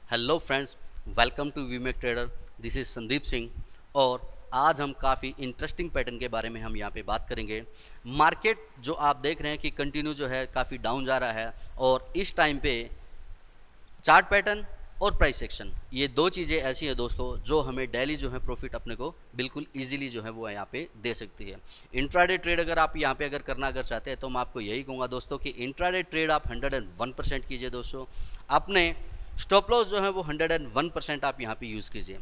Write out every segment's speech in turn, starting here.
Hello friends, welcome to we make trader. This is Sandeep Singh और आज हम काफ़ी इंटरेस्टिंग पैटर्न के बारे में हम यहाँ पे बात करेंगे। मार्केट जो आप देख रहे हैं कि कंटिन्यू जो है काफ़ी डाउन जा रहा है और इस टाइम पे चार्ट पैटर्न और प्राइस एक्शन, ये दो चीज़ें ऐसी हैं दोस्तों जो हमें डेली जो है प्रॉफिट अपने को बिल्कुल इजीली जो है वो यहाँ पे दे सकती है। इंट्राडे ट्रेड अगर आप यहाँ पे अगर करना अगर चाहते हैं तो मैं आपको यही कहूँगा दोस्तों कि इंट्राडे ट्रेड आप 101% कीजिए दोस्तों। अपने स्टॉप लॉस जो है वो 101% आप यहाँ पे यूज़ कीजिए।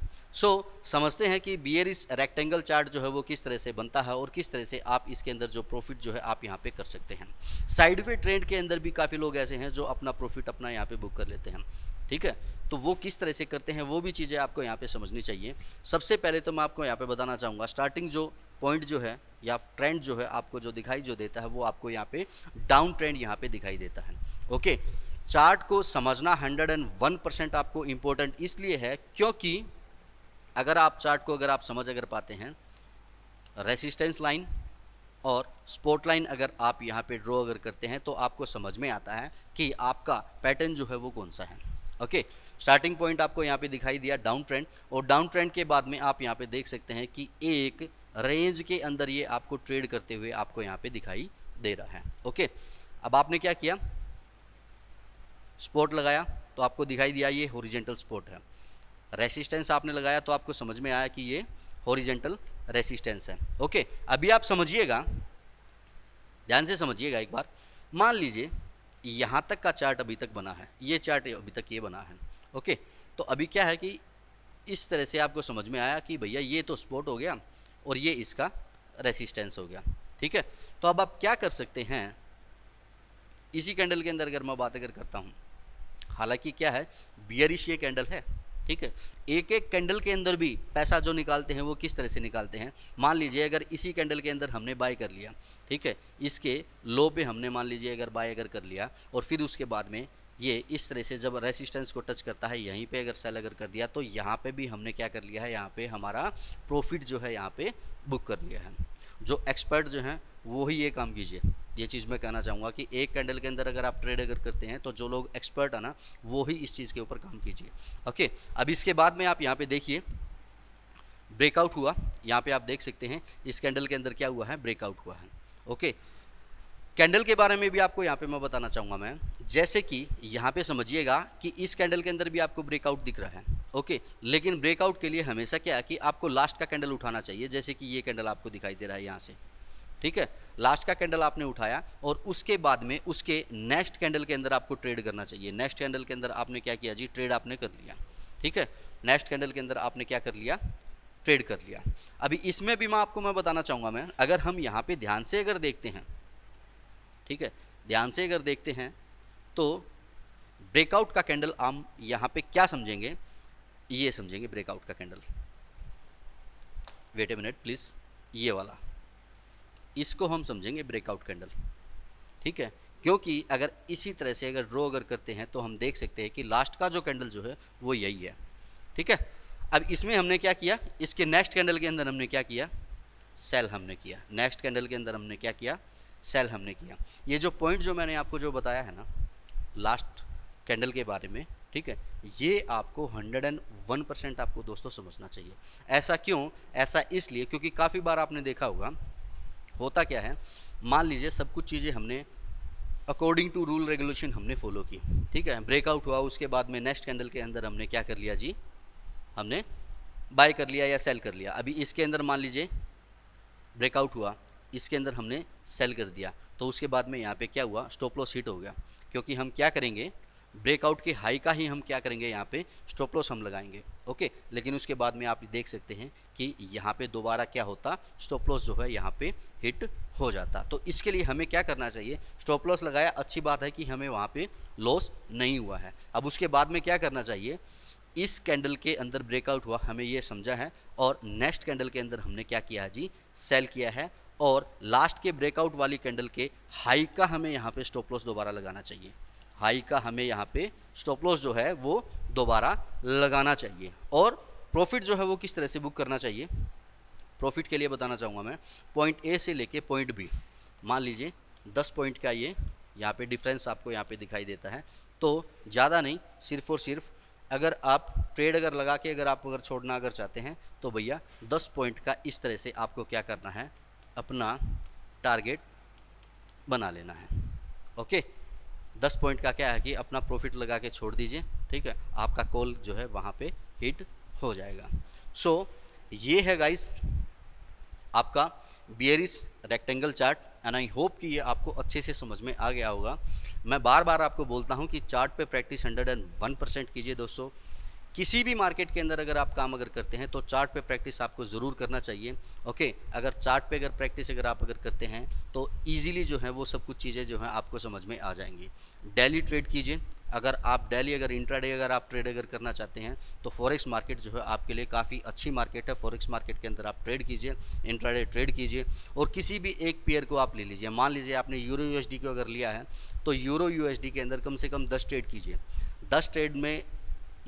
समझते हैं कि बियरिश रेक्टेंगल चार्ट जो है वो किस तरह से बनता है और किस तरह से आप इसके अंदर जो प्रॉफिट जो है आप यहाँ पे कर सकते हैं। साइडवे ट्रेंड के अंदर भी काफ़ी लोग ऐसे हैं जो अपना प्रॉफिट अपना यहाँ पे बुक कर लेते हैं, ठीक है। तो वो किस तरह से करते हैं वो भी चीज़ें आपको यहाँ पे समझनी चाहिए। सबसे पहले तो मैं आपको यहाँ पे बताना चाहूँगा, स्टार्टिंग जो पॉइंट जो है या ट्रेंड जो है आपको जो दिखाई जो देता है वो आपको यहाँ पे डाउन ट्रेंड यहाँ पे दिखाई देता है। ओके, चार्ट को समझना 101% आपको इम्पोर्टेंट इसलिए है क्योंकि अगर आप चार्ट को अगर आप समझ अगर पाते हैं, रेसिस्टेंस लाइन और स्पोर्ट लाइन अगर आप यहाँ पे ड्रॉ अगर करते हैं तो आपको समझ में आता है कि आपका पैटर्न जो है वो कौन सा है। ओके, स्टार्टिंग पॉइंट आपको यहाँ पे दिखाई दिया डाउन ट्रेंड और डाउन ट्रेंड के बाद में आप यहाँ पे देख सकते हैं कि एक रेंज के अंदर ये आपको ट्रेड करते हुए आपको यहाँ पे दिखाई दे रहा है। ओके, अब आपने क्या किया, स्पोर्ट लगाया तो आपको दिखाई दिया ये हॉरिजेंटल स्पोर्ट है। रेसिस्टेंस आपने लगाया तो आपको समझ में आया कि ये हॉरिजेंटल रेसिस्टेंस है। ओके, अभी आप समझिएगा, ध्यान से समझिएगा एक बार। मान लीजिए यहाँ तक का चार्ट अभी तक बना है, ये चार्ट अभी तक ये बना है। ओके, तो अभी क्या है कि इस तरह से आपको समझ में आया कि भैया ये तो सपोर्ट हो गया और ये इसका रेसिस्टेंस हो गया, ठीक है। तो अब आप क्या कर सकते हैं, इसी कैंडल के अंदर अगर मैं बात अगर करता हूँ, हालांकि क्या है बियरिश ये कैंडल है, ठीक है। एक एक कैंडल के अंदर भी पैसा जो निकालते हैं वो किस तरह से निकालते हैं। मान लीजिए अगर इसी कैंडल के अंदर हमने बाय कर लिया, ठीक है, इसके लो पे हमने मान लीजिए अगर बाय अगर कर लिया और फिर उसके बाद में ये इस तरह से जब रेसिस्टेंस को टच करता है यहीं पे अगर सेल अगर कर दिया तो यहाँ पे भी हमने क्या कर लिया है, यहाँ पे हमारा प्रॉफिट जो है यहाँ पे बुक कर लिया है। जो एक्सपर्ट जो हैं वो ही ये काम कीजिए, ये चीज़ मैं कहना चाहूँगा कि एक कैंडल के अंदर अगर आप ट्रेड अगर करते हैं तो जो लोग एक्सपर्ट है ना वो ही इस चीज़ के ऊपर काम कीजिए। ओके, अब इसके बाद में आप यहाँ पे देखिए ब्रेकआउट हुआ, यहाँ पे आप देख सकते हैं इस कैंडल के अंदर क्या हुआ है, ब्रेकआउट हुआ है। ओके, कैंडल के बारे में भी आपको यहाँ पे मैं बताना चाहूँगा मैं, जैसे कि यहाँ पे समझिएगा कि इस कैंडल के अंदर भी आपको ब्रेकआउट दिख रहा है। ओके, लेकिन ब्रेकआउट के लिए हमेशा क्या है कि आपको लास्ट का कैंडल उठाना चाहिए, जैसे कि ये कैंडल आपको दिखाई दे रहा है यहाँ से, ठीक है। लास्ट का कैंडल आपने उठाया और उसके बाद में उसके नेक्स्ट कैंडल के अंदर आपको ट्रेड करना चाहिए। नेक्स्ट कैंडल के अंदर आपने क्या किया जी, ट्रेड आपने कर लिया, ठीक है। नेक्स्ट कैंडल के अंदर आपने क्या कर लिया, ट्रेड कर लिया। अभी इसमें भी मैं बताना चाहूँगा मैं, अगर हम यहाँ पे ध्यान से अगर देखते हैं, ठीक है, ध्यान से अगर देखते हैं तो ब्रेकआउट का कैंडल हम यहाँ पे क्या समझेंगे, ये समझेंगे ब्रेकआउट का candle. Wait a minute please, ये वाला इसको हम समझेंगे ब्रेकआउट कैंडल, ठीक है। क्योंकि अगर इसी तरह से अगर ड्रॉ अगर करते हैं तो हम देख सकते हैं कि लास्ट का जो कैंडल जो है वो यही है, ठीक है। अब इसमें हमने क्या किया, इसके नेक्स्ट कैंडल के अंदर हमने क्या किया, सेल हमने किया। नेक्स्ट कैंडल के अंदर हमने क्या किया, सेल हमने किया। ये जो पॉइंट जो मैंने आपको जो बताया है ना लास्ट कैंडल के बारे में, ठीक है, ये आपको 101% आपको दोस्तों समझना चाहिए। ऐसा क्यों, ऐसा इसलिए क्योंकि काफ़ी बार आपने देखा होगा होता क्या है, मान लीजिए सब कुछ चीज़ें हमने अकॉर्डिंग टू रूल रेगुलेशन हमने फॉलो की, ठीक है। ब्रेकआउट हुआ, उसके बाद में नेक्स्ट कैंडल के अंदर हमने क्या कर लिया जी, हमने बाय कर लिया या सेल कर लिया। अभी इसके अंदर मान लीजिए ब्रेकआउट हुआ, इसके अंदर हमने सेल कर दिया तो उसके बाद में यहाँ पे क्या हुआ, स्टॉप लॉस हिट हो गया। क्योंकि हम क्या करेंगे, ब्रेकआउट के हाई का ही हम क्या करेंगे, यहाँ पे स्टॉप लॉस हम लगाएंगे। ओके, लेकिन उसके बाद में आप देख सकते हैं कि यहाँ पे दोबारा क्या होता, स्टॉप लॉस जो है यहाँ पे हिट हो जाता। तो इसके लिए हमें क्या करना चाहिए, स्टॉप लॉस लगाया, अच्छी बात है कि हमें वहाँ पे लॉस नहीं हुआ है। अब उसके बाद में क्या करना चाहिए, इस कैंडल के अंदर ब्रेकआउट हुआ, हमें ये समझा है और नेक्स्ट कैंडल के अंदर हमने क्या किया है जी, सेल किया है और लास्ट के ब्रेकआउट वाली कैंडल के हाई का हमें यहाँ पे स्टॉप लॉस दोबारा लगाना चाहिए। हाई का हमें यहाँ पे स्टॉप लॉस जो है वो दोबारा लगाना चाहिए और प्रॉफिट जो है वो किस तरह से बुक करना चाहिए। प्रॉफिट के लिए बताना चाहूँगा मैं, पॉइंट ए से लेके पॉइंट बी, मान लीजिए 10 पॉइंट का ये यहाँ पे डिफरेंस आपको यहाँ पे दिखाई देता है, तो ज़्यादा नहीं, सिर्फ और सिर्फ अगर आप ट्रेड अगर लगा के अगर छोड़ना अगर चाहते हैं तो भैया 10 पॉइंट का इस तरह से आपको क्या करना है, अपना टारगेट बना लेना है। ओके, 10 पॉइंट का क्या है कि अपना प्रॉफिट लगा के छोड़ दीजिए, ठीक है, आपका कॉल जो है वहाँ पे हिट हो जाएगा। सो ये है गाइस आपका bearish rectangle chart, and I hope कि ये आपको अच्छे से समझ में आ गया होगा। मैं बार बार आपको बोलता हूँ कि चार्ट पे प्रैक्टिस 101% कीजिए दोस्तों। किसी भी मार्केट के अंदर अगर आप काम अगर करते हैं तो चार्ट पे प्रैक्टिस आपको ज़रूर करना चाहिए। ओके, अगर चार्ट पे अगर प्रैक्टिस अगर आप अगर करते हैं तो इजीली जो है वो सब कुछ चीज़ें जो हैं आपको समझ में आ जाएंगी। डेली ट्रेड कीजिए, अगर आप डेली अगर इंट्राडे अगर आप ट्रेड अगर करना चाहते हैं तो फॉरेक्स मार्केट जो है आपके लिए काफ़ी अच्छी मार्केट है। फॉरेक्स मार्केट के अंदर आप ट्रेड कीजिए, इंट्राडे ट्रेड कीजिए, और किसी भी एक पेयर को आप ले लीजिए। मान लीजिए आपने यूरो यूएसडी को अगर लिया है तो यूरो यूएसडी के अंदर कम से कम 10 ट्रेड कीजिए। 10 ट्रेड में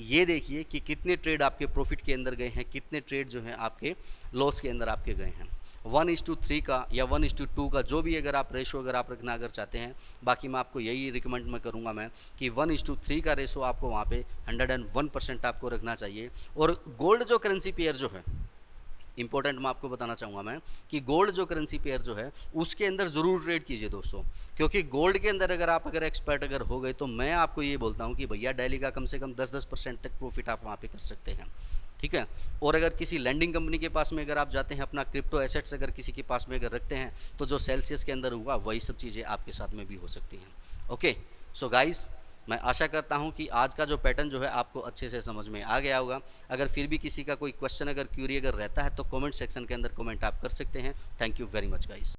ये देखिए कि कितने ट्रेड आपके प्रॉफिट के अंदर गए हैं, कितने ट्रेड जो हैं आपके लॉस के अंदर आपके गए हैं। 1:3 का या 1:2 का जो भी अगर आप रेशो अगर आप रखना अगर चाहते हैं, बाकी मैं आपको यही रिकमेंड मैं करूँगा मैं कि 1:3 का रेशो आपको वहाँ पे 101% आपको रखना चाहिए। और गोल्ड जो करेंसी पेयर जो है, इंपॉर्टेंट मैं आपको बताना चाहूँगा मैं कि गोल्ड जो करेंसी पेयर जो है उसके अंदर ज़रूर ट्रेड कीजिए दोस्तों, क्योंकि गोल्ड के अंदर अगर आप अगर एक्सपर्ट अगर हो गए तो मैं आपको ये बोलता हूँ कि भैया डेली का कम से कम 10% तक प्रॉफिट आप वहाँ पे कर सकते हैं, ठीक है। और अगर किसी लैंडिंग कंपनी के पास में अगर आप जाते हैं, अपना क्रिप्टो एसेट्स अगर किसी के पास में अगर रखते हैं तो जो सेल्सियस के अंदर हुआ वही सब चीज़ें आपके साथ में भी हो सकती हैं। ओके, सो गाइस, मैं आशा करता हूं कि आज का जो पैटर्न जो है आपको अच्छे से समझ में आ गया होगा। अगर फिर भी किसी का कोई क्वेश्चन अगर क्यूरी अगर रहता है तो कमेंट सेक्शन के अंदर कमेंट आप कर सकते हैं। Thank you very much guys.